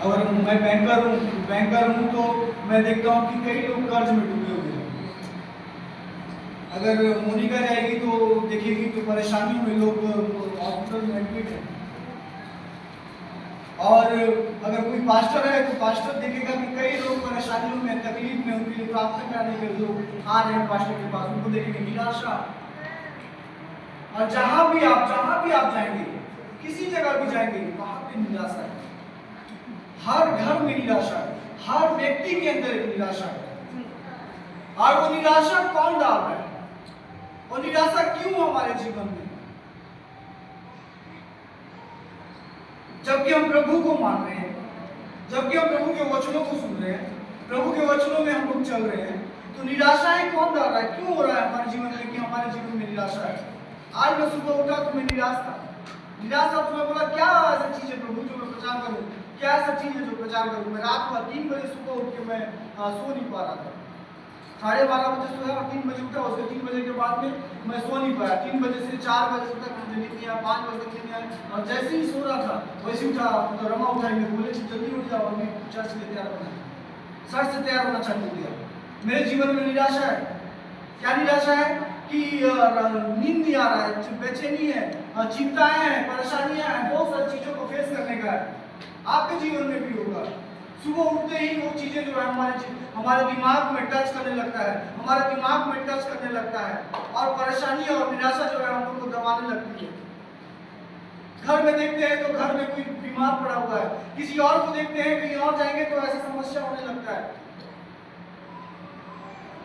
और मैं बैंकर हूँ तो मैं देखता हूँ कि कई लोग कर्ज में डूबे हुए हैं। अगर मोनिका जाएगी तो देखेगी तो परेशानियों में लोग हॉस्पिटल में एडमिट हैं। और अगर कोई पास्टर है तो पास्टर देखेगा कि कई लोग परेशानियों में, तकलीफ में, उनके लिए प्रार्थना कराने के लोग आ रहे हैं पास्टर के पास, उनको देखेंगे निराशा। और जहां भी आप जाएंगे, किसी जगह भी जाएंगे, वहां पे निराशा है। हर घर में निराशा है, हर व्यक्ति के अंदर एक निराशा है। और वो निराशा कौन डाल रहा है? वो निराशा क्यों हमारे जीवन में? जबकि हम प्रभु को मान रहे हैं, जबकि हम प्रभु के वचनों को सुन रहे हैं, प्रभु के वचनों में हम लोग चल रहे हैं, तो निराशाएं कौन डाल रहा है? क्यों हो रहा है हमारे जीवन में कि हमारे जीवन में निराशा है? आज मैं सुबह उठा तो मैं निराश था। तो मैं बोला क्या ऐसा चीज है प्रभु जो मैं प्रचार करूं? क्या ऐसा चीज है जो प्रचार करूं? मैं रात को 3 बजे सुबह उठ के मैं सो नहीं पा रहा था। 12:30 बजे सोया और 3 बजे उठा। उसके 3 बजे के बाद में मैं सो नहीं पाया। 3 बजे से 4 बजे तक मुझे नींद नहीं आया, 5 बजे तक नींद नहीं आया। और जैसे ही सो रहा था वैसे उठा तो रमा उठाई, मैं बोले जल्दी उठ जाओ, मैं चर्च के लिए तैयार होना है। सच से तैयार होना चालू हो गया। मेरे जीवन में निराशा है। क्या निराशा है? कि नींद नहीं आ रहा है, बेचैनी है, चिंताएं हैं, परेशानियां हैं, बहुत सारी चीजों को फेस करने का है। आपके जीवन में भी होगा। सुबह उठते ही वो चीजें जो है हमारे दिमाग में टच करने लगता है, हमारे दिमाग में टच करने लगता है, और परेशानी और निराशा जो है हम लोग को दबाने लगती है। घर में देखते हैं तो घर में कोई बीमार पड़ा हुआ है, किसी और को देखते हैं, कहीं और जाएंगे तो ऐसा समस्या होने लगता है।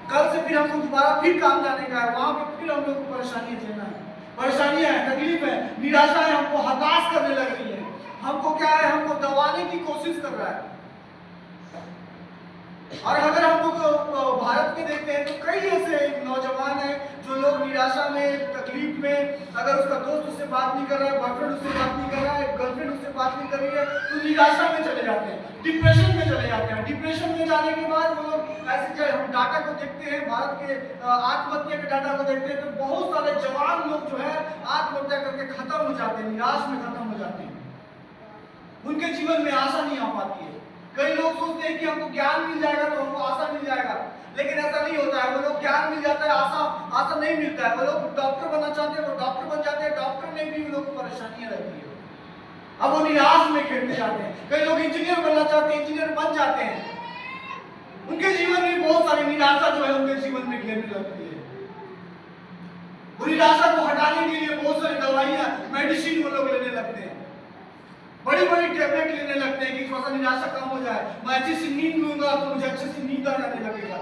कल से फिर हमको दोबारा फिर काम जाने का है, वहां पे फिर हम लोग को परेशानियां झेलना है, परेशानियां है, तकलीफ है, निराशा है, हमको हताश करने लग रही है। हमको क्या है? हमको दबाने की कोशिश कर रहा है। और अगर हम लोग भारत में देखते हैं तो कई ऐसे नौजवान हैं जो लोग निराशा में, तकलीफ में, अगर उसका दोस्त उससे बात नहीं कर रहा है, बॉयफ्रेंड उससे बात नहीं कर रहा है, गर्लफ्रेंड उससे बात नहीं कर रही है, तो निराशा में चले जाते हैं, डिप्रेशन में चले जाते हैं। डिप्रेशन में जाने के बाद वो लोग ऐसे, जब हम डाटा को देखते हैं, भारत के आत्महत्या के डाटा को देखते हैं, तो बहुत सारे जवान लोग जो है आत्महत्या करके खत्म हो जाते हैं, निराश में खत्म हो जाते हैं। उनके जीवन में आशा नहीं आ पाती है। कई लोग सोचते हैं कि हमको ज्ञान मिल जाएगा तो हमको आशा मिल जाएगा, लेकिन ऐसा नहीं होता है। वो लोग ज्ञान मिल जाता है, आशा नहीं मिलता है। वो लोग डॉक्टर बनना चाहते हैं, वो डॉक्टर बन जाते हैं, डॉक्टर में भी उन लोग को परेशानियां रहती है, अब वो निराश में घिरते जाते हैं। कई लोग इंजीनियर बनना चाहते हैं, इंजीनियर बन जाते हैं, उनके जीवन में बहुत सारी निराशा जो है उनके जीवन में घेरने लगती है। वो निराशा को हटाने के लिए बहुत सारी दवाइयां, मेडिसिन वो लोग लेने लगते हैं, बड़ी बड़ी टैबलेट लेने लगते हैं कि थोड़ा सा निराशा कम हो जाए, मैं अच्छी सी नींद लूंगा तो मुझे अच्छी सी नींद आ जाने लगेगा।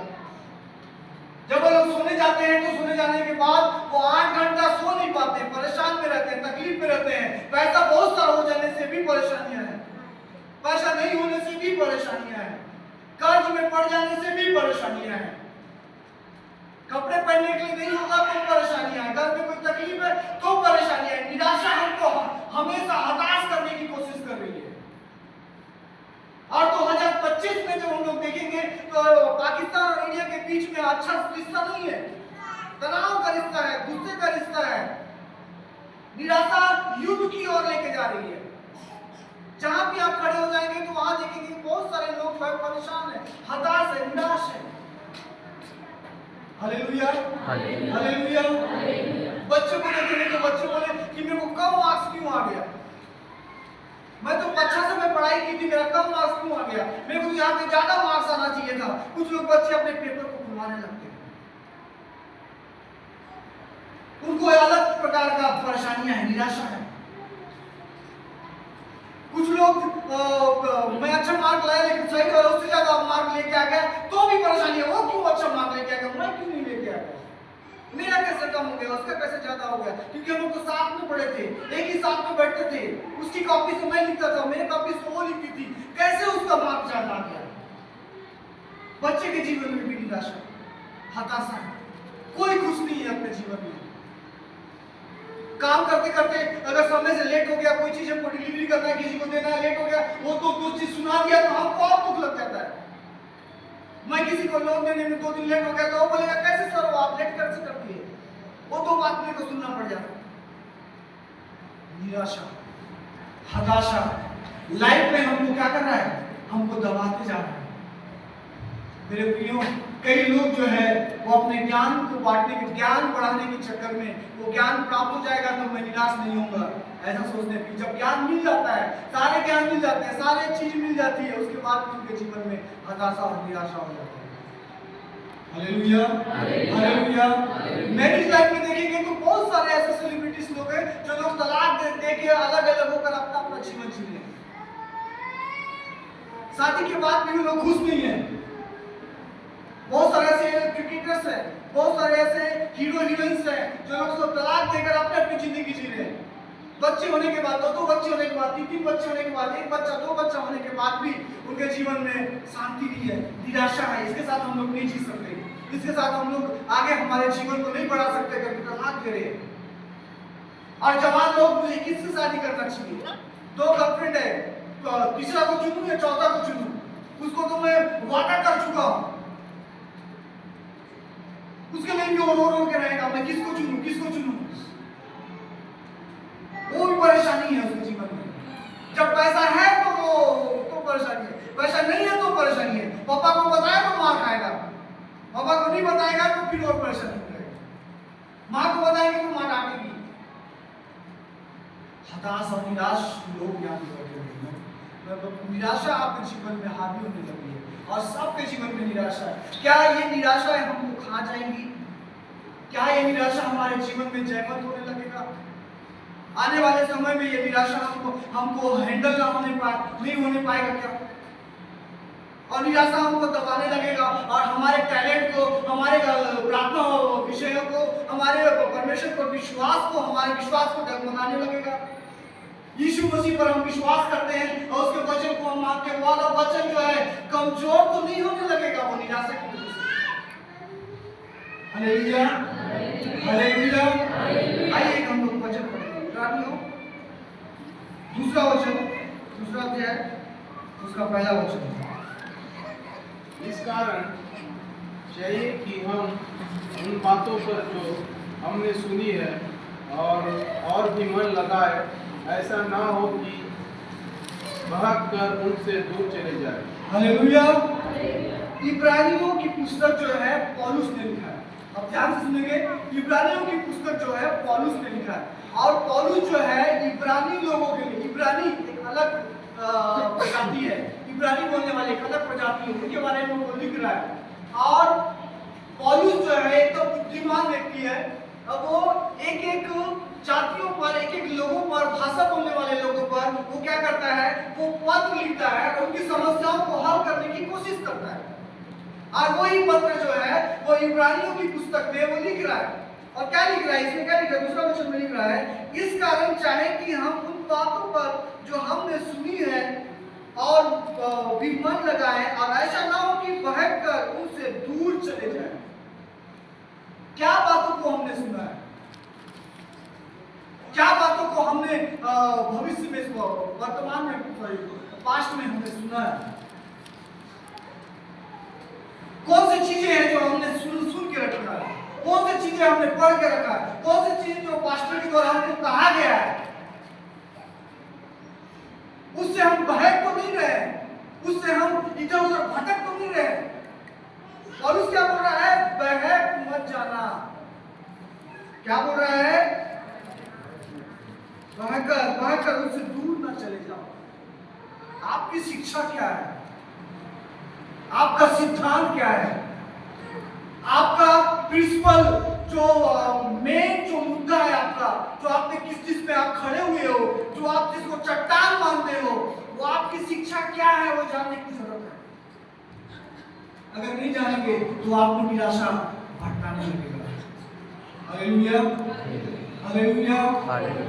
जब वो लोग सोने जाते हैं तो सोने जाने के बाद वो 8 घंटा सो नहीं पाते हैं, परेशान में रहते हैं, तकलीफ में रहते हैं। पैसा बहुत सारा हो जाने से भी परेशानियां हैं, पैसा नहीं होने से भी परेशानियां हैं, कर्ज में पड़ जाने से भी परेशानियां हैं, कपड़े पहनने के लिए नहीं होगा तो परेशानियां हैं, घर में कोई तकलीफ है तो परेशानियां हैं। निराशा हमको हमेशा हताश करने की कोशिश कर रही है। और 2025 में जब हम लोग देखेंगे तो पाकिस्तान और इंडिया के बीच में अच्छा रिश्ता नहीं है, तनाव का रिश्ता है, गुस्से का रिश्ता है। निराशा युद्ध की ओर लेके जा रही है। जहां भी आप खड़े हो जाएंगे तो वहां देखेंगे बहुत सारे लोग परेशान है, हताश है, निराश है। Hallelujah, hallelujah. बच्चों को देखेंगे तो बच्चे बोले कि मेरे को कम मार्क्स क्यों आ गया, मैं तो अच्छा से मैं पढ़ाई की थी, मेरा कम मार्क्स क्यों आ गया, मेरे को यहाँ पे ज्यादा मार्क्स आना चाहिए था। कुछ लोग बच्चे अपने पेपर को खुलवाने लगते हैं, उनको अलग प्रकार का परेशानियां है, निराशा है। कुछ लोग मैं अच्छा मार्क लाया लेकिन सही और उससे ज्यादा मार्क लेके आ गया तो भी परेशानी है। वो क्यों अच्छा मार्क लेके आ गया, मैं क्यों नहीं लेके आ गया, मेरा कैसे कम हो गया, उसका कैसे ज्यादा हो गया, क्योंकि हम लोग तो साथ में पढ़े थे, एक ही साथ में बैठते थे, उसकी कॉपी से मैं लिखता था, मेरे कॉपी से वो लिखती थी, कैसे उसका मार्क ज्यादा आ गया। बच्चे के जीवन में भी निराशा, हताशा है, कोई खुश नहीं है अपने जीवन में। काम करते करते अगर समय से लेट हो गया, कोई चीज हमको डिलीवरी करना है, किसी को देना है, लेट हो गया, वो तो दो चीज सुना दिया तो हमको और दुख लग जाता है। मैं किसी को लोन देने में 2 दिन लेट हो गया तो वो बोलेगा कैसे सर वो आप लेट कैसे करती है, वो 2 बात मेरे को सुनना पड़ जाता है। निराशा, हताशा, लाइफ में हमको क्या करना है, हमको दबाते जाना है। मेरे प्रियो, कई लोग जो है वो अपने ज्ञान को बांटने के, ज्ञान बढ़ाने के चक्कर में, वो ज्ञान प्राप्त हो जाएगा तो मैं निराश नहीं होऊंगा, ऐसा सोचते हैं कि जब ज्ञान मिल जाता है, सारे ज्ञान मिल जाते हैं, सारे चीज मिल जाती है, उसके बाद उनके जीवन में हताशा और निराशा हो जाती है। Hallelujah, hallelujah. मैरिज लाइफ में देखेंगे तो बहुत सारे ऐसे सेलिब्रिटीज लोग हैं जो लोग तलाक दे के अलग अलग होकर अपना अपना जीवन जी रहे हैं। शादी के बाद भी वो लोग खुश नहीं है। बहुत सारे ऐसे क्रिकेटर्स हैं, बहुत सारे ऐसे हीरो हीरोइंस हैं जो लोग सब तलाक देकर अपने अपनी जिंदगी जी रहे हैं। बच्चे होने के बाद, दो बच्चे होने के बाद, तीन बच्चे होने के बाद, एक बच्चा, दो बच्चा होने के बाद भी उनके जीवन में शांति नहीं है, निराशा है। इसके साथ हम लोग नहीं जी सकते, इसके साथ हम लोग आगे हमारे जीवन को नहीं बढ़ा सकते करके तलाक दे रहे हैं। और जवान लोग, मुझे किससे शादी करना चाहिए? दो गर्लफ्रेंड है, तीसरा को चुनूं या चौथा को चुनूं? उसको तो मैं वादा कर चुका हूं, उसके लिए भी रो रो के रहेगा, मैं किसको चुनूं, किसको चुनूं? वो भी परेशानी है उसके जीवन में। जब पैसा है तो परेशानी है, पैसा नहीं है तो परेशानी है। पापा को बताया तो मार खाएगा, पापा को नहीं बताएगा तो फिर और परेशानी होगी, माँ को बताएंगे तो माँ डांटेगी। हताश और निराश लोग यहाँ पे बैठे हुए हैं। निराशा आपके जीवन में हावी होने लगी है और सबके जीवन में निराशा है। क्या ये निराशा हमको खा जाएंगी? क्या ये निराशा हमारे जीवन में जयवंत होने लगेगा? आने वाले समय में ये निराशा हमको हैंडल नहीं होने पाएगा क्या? और निराशा हमको दबाने लगेगा और हमारे टैलेंट को, हमारे प्रार्थना विषयों को, हमारे परमेश्वर पर विश्वास को, हमारे विश्वास को डगमगाने लगेगा। यीशु मसीह पर हम विश्वास करते हैं और उसके वचन को हम मानते हैं, वाला वचन जो है कमजोर तो नहीं होने लगेगा वो निराशा की वजह से। Hallelujah, hallelujah. आइए हम लोग वचन पढ़ेंगे। इब्रानियों दूसरा वचन, दूसरा अध्याय, उसका पहला वचन। इस कारण चाहिए कि हम उन बातों पर जो हमने सुनी है और भी मन लगाए, ऐसा ना हो कि भाग कर उनसे दूर चले जाए। हालेलुया। इब्रानियों की पुस्तक जो है पौलुस ने लिखा है। अब ध्यान से सुनेंगे, इब्रानियों की पुस्तक जो है पौलुस ने लिखा है और पौलुस जो है इब्रानी लोगों के लिए, इब्रानी एक अलग प्रजाति है, इब्रानी बोलने वाले एक अलग प्रजाति है, उनके बारे में वो लिख रहा है। और पौलुस जो है एक तो बुद्धिमान व्यक्ति है। अब वो एक एक जातियों पर, एक एक लोगों पर, भाषा बोलने वाले लोगों पर वो क्या करता है, वो पत्र लिखता है और उनकी समस्याओं को हल करने की कोशिश करता है। और वही पत्र जो है वो इब्रानियों की पुस्तक में वो लिख रहा है। और क्या लिख रहा है इसमें, क्या लिख रहा है? दूसरा वचन में लिख रहा है, इस कारण चाहे कि हम उन बातों पर जो हमने सुनी है और भी मन लगाए, और ऐसा ना हो कि बहक कर उनसे दूर चले जाए। क्या बातों को हमने सुना है, क्या बातों को हमने भविष्य में, वर्तमान में, पास्ट में हमने सुना है? कौन सी चीजें हैं जो हमने सुन के रखा है? कौन सी चीजें हमने पढ़ के रखा है? कौन सी चीजें जो पास्टर के द्वारा हमको कहा गया है, उससे हम बहक तो नहीं रहे, उससे हम इधर उधर भटक तो नहीं रहे। और उस क्या बोल रहा है, बहक मत जाना। क्या बोल रहा है? बहकर उससे दूर ना चले जाओ। आपकी शिक्षा क्या है? आपका सिद्धांत क्या है? आपका प्रिंसिपल जो मेन जो मुद्दा है आपका, जो आपने किस चीज पे आप खड़े हुए हो, जो आप जिसको चट्टान मानते हो, वो आपकी शिक्षा क्या है, वो जानने की जरूरत है। अगर नहीं जानेंगे तो आपको निराशा भटकाने लगेगा। Hallelujah, hallelujah.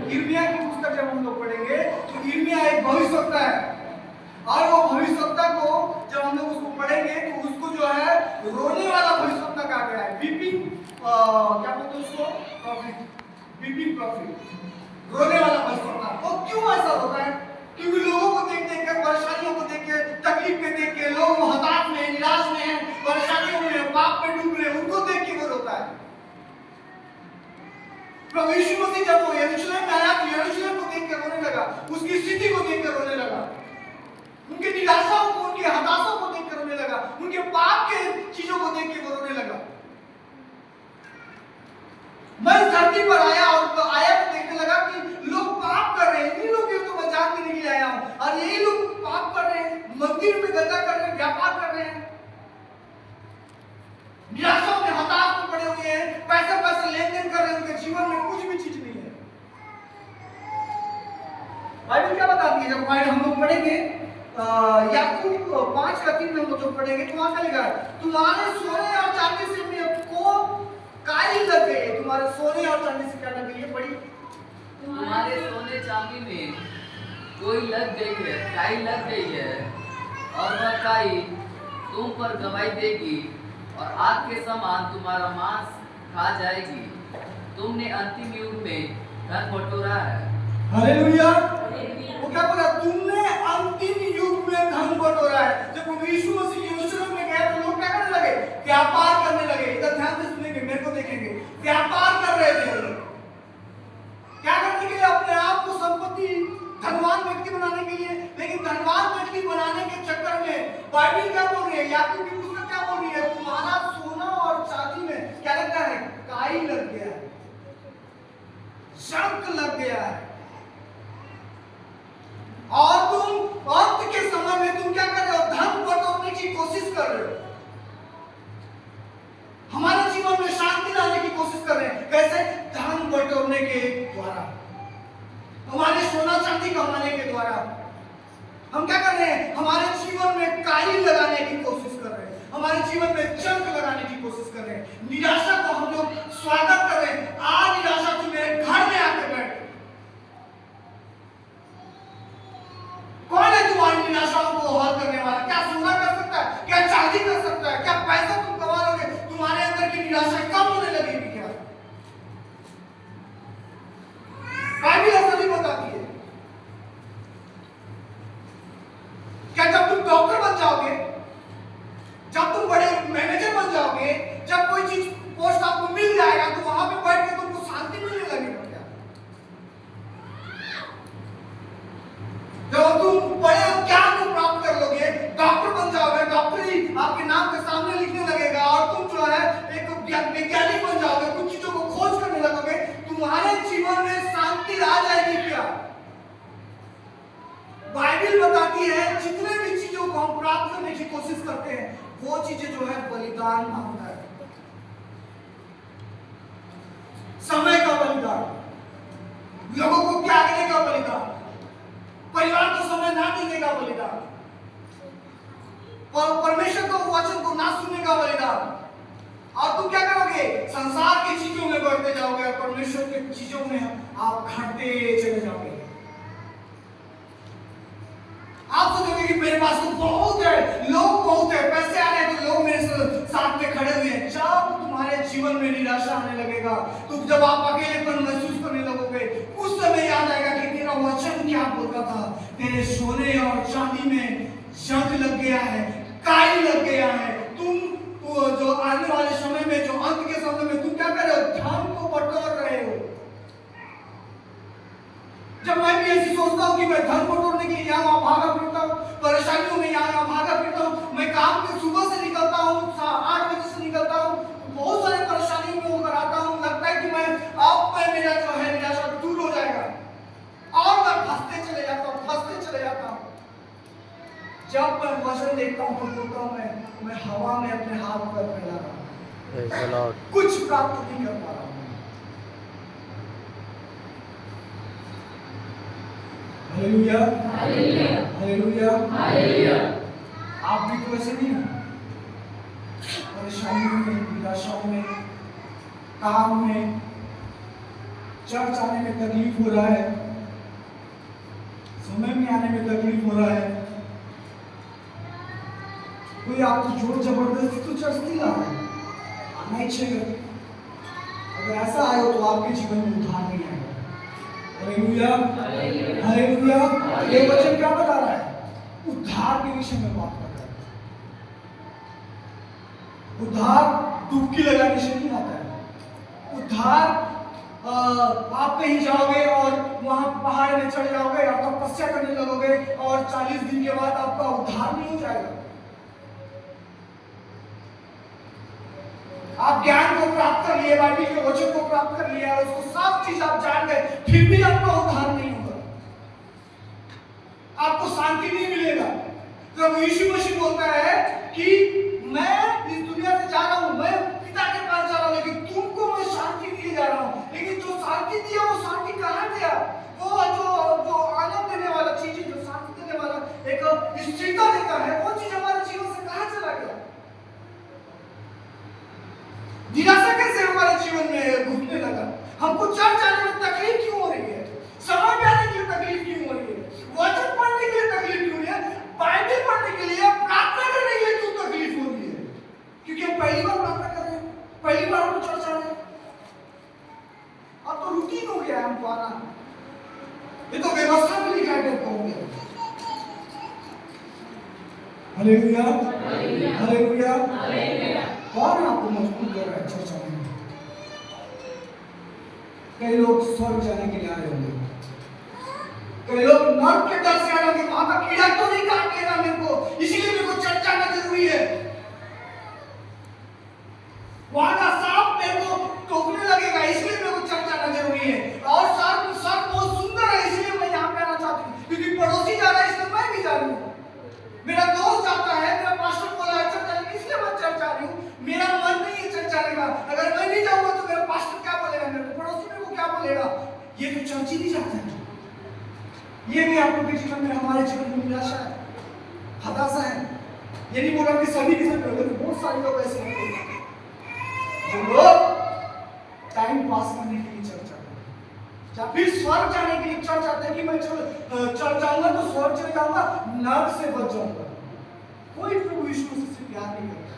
यिर्मयाह की पुस्तक जब हम लोग पढ़ेंगे तो यिर्मयाह एक भविष्यवक्ता है और वो भविष्यवक्ता को जब हम लोग उसको पढ़ेंगे तो उसको जो है रोने वाला भविष्यवक्ता कहा गया है। वीपिंग क्या बोलते हैं उसको? प्रॉफिट, वीपिंग प्रॉफिट, रोने वाला भविष्यवक्ता। वो क्यों ऐसा होता है? क्योंकि लोगों को देख देख कर, परेशानियों को देख के, तकलीफ में देख के, लोग हताश में, निराश में हैं, परेशानियों में, पाप में डूब रहे हैं, उनको देख के वो रोता है। प्रभु यीशु मसीह जब वो यरूशलेम में आया तो यरूशलेम को देख कर रोने लगा, उसकी स्थिति को देख कर रोने लगा। उनके पाप के चीजों को देख के वो रोने लगा। मैं इस धरती पर आया और आया तो देखने लगा कि लोग पाप कर रहे हैं। इन्हीं लोगों को बचाने देने के लिए आया हूं, और यही लोग पाप कर रहे हैं, मंदिर में गंदा कर रहे हैं, व्यापार कर रहे हैं, निराशा में, हताश में पड़े हुए हैं, पैसा पैसा लेन देन कर रहे हैं, उनके जीवन में कुछ भी चीज नहीं है। बाइबल क्या बताती है? जब हम लोग पढ़ेंगे याकूब 5:3 में हम लोग जो पढ़ेंगे तो वहां क्या लिखा है? तुम्हारे सोने और चांदी से को काई लग गई है। तुम्हारे सोने और चांदी से क्या लग गई है? पढ़ी। तुम्हारे सोने चांदी में कोई लग गई है, काई लग गई है, और वह काई तुम पर गवाही देगी और आग के समान तुम्हारा मांस खा जाएगी। तुमने अंतिम युग में धन बटोरा है। हालेलुया। वो क्या बोला? तुमने अंतिम युग में धन बटोरा है। जब प्रभु यीशु मसीह यरूशलेम में गए तो लोग क्या करने लगे? व्यापार करने लगे। इधर ध्यान से सुनेंगे, मेरे को देखेंगे। व्यापार कर रहे थे लोग। क्या करने के लिए? अपने आप को संपत्ति, धनवान व्यक्ति बनाने के लिए। लेकिन धनवान व्यक्ति बनाने के चक्कर में बाइबल क्या बोल रही है? याकूब की पुस्तक क्या बोल रही है? तुम्हारा सोना और चांदी में क्या लगता है? काई लग गया है, शंख लग गया है, और तुम अंत के समय में तुम क्या कर रहे हो? धन बटोरने की कोशिश कर रहे हो। हमारे जीवन में शांति लाने की कोशिश कर रहे हैं। कैसे? धन बटोरने के द्वारा, हमारे सोना चांदी कमाने के द्वारा। हम क्या कर रहे हैं? हमारे जीवन में काई लगाने की कोशिश कर रहे हैं, हमारे जीवन में जंग लगाने की कोशिश कर रहे हैं। निराशा को हम लोग स्वागत कर रहे हैं। आ निराशा, तू मेरे घर में आके बैठ। कौन है तुम्हारी निराशाओं को हल करने वाला? क्या सोना कर सकता है? क्या चांदी कर सकता है? क्या पैसा तुम कमा लोगे? तुम्हारे अंदर की निराशा कम होने लगेगी क्या? बाइबल ऐसा नहीं बताती है। क्या जब तुम डॉक्टर बन जाओगे, जब तुम बड़े मैनेजर बन जाओगे, जब कोई चीज पोस्ट आपको मिल जाएगा तो वहां पे बैठ के तुमको शांति मिलने लगेगा क्या? जब तुम बड़े ज्ञान को प्राप्त कर लोगे, डॉक्टर बन जाओगे, डॉक्टरी आपके नाम के सामने लिखने लगेगा, और तुम जो है एक वैज्ञानिक बन जाओगे, कुछ चीजों को खोज करने लगोगे, तुम्हारे जीवन में शांति आ जाएगी क्या? बाइबल बताती है जितने भी चीजों को हम प्राप्त करने की कोशिश करते हैं वो चीजें जो है बलिदान मांगता है। समय का बलिदान, लोगों को त्यागने का बलिदान, परिवार को समय ना देने का बलिदान, और परमेश्वर को वचन को ना सुनने का बलिदान। और तुम क्या करोगे? संसार की चीजों में बढ़ते जाओगे और परमेश्वर की चीजों में आप घटते चले जाओगे। आप सोचोगे कि मेरे पास तो बहुत है, लोग बहुत है, पैसे आ रहे हैं तो लोग मेरे साथ में खड़े हुए हैं। जब तुम्हारे जीवन में निराशा आने लगेगा, तो जब आप अकेलेपन महसूस करने लगोगे, उस समय याद आएगा कि तेरा वचन क्या बोलता था? तेरे सोने और चांदी में जंग लग गया है, काई लग गया है। तुम जो आने वाले समय में, जो अंत के समय में तुम क्या कर रहे हो? धन को बटोर रहे हो। जब मैं भी ऐसी सोचता हूँ कि मैं धन बटोरने के लिए यहाँ भागा फिरता हूँ, परेशानियों में यहाँ भागा फिरता हूँ, मैं काम के सुबह से निकलता हूँ, 8 बजे से निकलता हूँ, बहुत सारे परेशानियों में होकर आता हूँ, लगता है कि मैं मेरा जो है निराशा दूर हो जाएगा, और मैं फंसते चले जाता हूँ। जब मैं वचन देखता हूँ तो बोलता हूँ मैं हवा में अपने हाथ पर फैला रहा हूँ, कुछ प्राप्त नहीं कर पा रहा हूँ। Hallelujah, hallelujah, hallelujah. आप भी तो ऐसे नहीं हो? परेशानियों में, निराशाओं में, काम में, चर्च आने में तकलीफ हो रहा है, समय में आने में तकलीफ हो रहा है, कोई आपको जोर जबरदस्ती तो चर्च नहीं ला रहा है, आना ही चाहिए। अगर ऐसा आए हो तो आपके जीवन में उद्धार नहीं आएगा। Hallelujah, hallelujah. ये वचन क्या बता रहा है? उद्धार के विषय में बात कर रहा है। उद्धार डुबकी लगाने से नहीं आता है। उद्धार आप कहीं जाओगे और वहां पहाड़ में चढ़ जाओगे और तपस्या करने लगोगे और 40 दिन के बाद आपका उद्धार नहीं हो जाएगा। कर लिए, बाइबल के वचन को प्राप्त कर लिया, उसको सब चीज आप जान गए, फिर भी आपका उद्धार नहीं होगा, आपको शांति नहीं मिलेगा। प्रभु यीशु मसीह बोलता है कि मैं इस दुनिया से जा रहा हूं, मैं पिता के पास जा रहा हूं, लेकिन तुमको मैं शांति दिए जा रहा हूं। लेकिन जो शांति दिया वो शांति कहां गया? वो जो आनंद देने वाला चीज, जो शांति देने वाला एक स्थिरता देता है, वो चीज हमारे जीवन से कहां चला गया? निराशा कैसे हमारे जीवन में घुसने लगा? हमको चर्च आने में तकलीफ क्यों हो रही है? समय पे आने के लिए तकलीफ क्यों हो रही है? वचन पढ़ने के लिए तकलीफ क्यों हो रही है? बाइबल पढ़ने के लिए, प्रार्थना करने के लिए क्यों तकलीफ हो रही है? क्योंकि हम पहली बार प्रार्थना कर रहे हैं, पहली बार हम चर्च आ रहे हैं। अब तो रूटीन हो गया है हमको आना, ये तो व्यवस्था में लिखा है हो गया। Hallelujah, hallelujah, hallelujah. कौन आपको मजबूर कर रहा है चर्च आने में? कई लोग स्वर्ग जाने के लिए आ रहे होंगे, कई लोग नर्क के डर से आ रहे होंगे, वहां का कीड़ा तो नहीं काट लेगा मेरे को, इसीलिए मेरे को चर्च आना जरूरी है। वहां का सांप मेरे को टोकने लगेगा, इसलिए मेरे को चर्च आना जरूरी है। और सांप बहुत सुंदर है, इसलिए मैं यहाँ पे आना चाहती हूँ, क्योंकि पड़ोसी जा रहा है इसलिए मैं भी जा रही हूँ, मेरा दोस्त जाता है, मेरा पास्टर बोला है चर्च आने, इसलिए मैं चर्च आ रही हूँ। मेरा मन नहीं है चर्च आने का, अगर मैं नहीं जाऊंगा तो मेरा पास्टर क्या बोलेगा, मेरे पड़ोसी मेरे को क्या बोलेगा? ये तो चर्च ही नहीं जाता है। ये भी आप लोग के जीवन में, हमारे जीवन में निराशा है, हताशा है। ये नहीं बोला कि सभी के साथ, बहुत सारे लोग ऐसे हैं जो लोग टाइम पास करने के लिए चर्च आते हैं, या फिर स्वर्ग जाने के लिए चर्च आते हैं कि मैं चर्च जाऊंगा तो स्वर्ग चले जाऊंगा, नरक से बच जाऊंगा। कोई प्रभु यीशु मसीह से प्यार नहीं करता।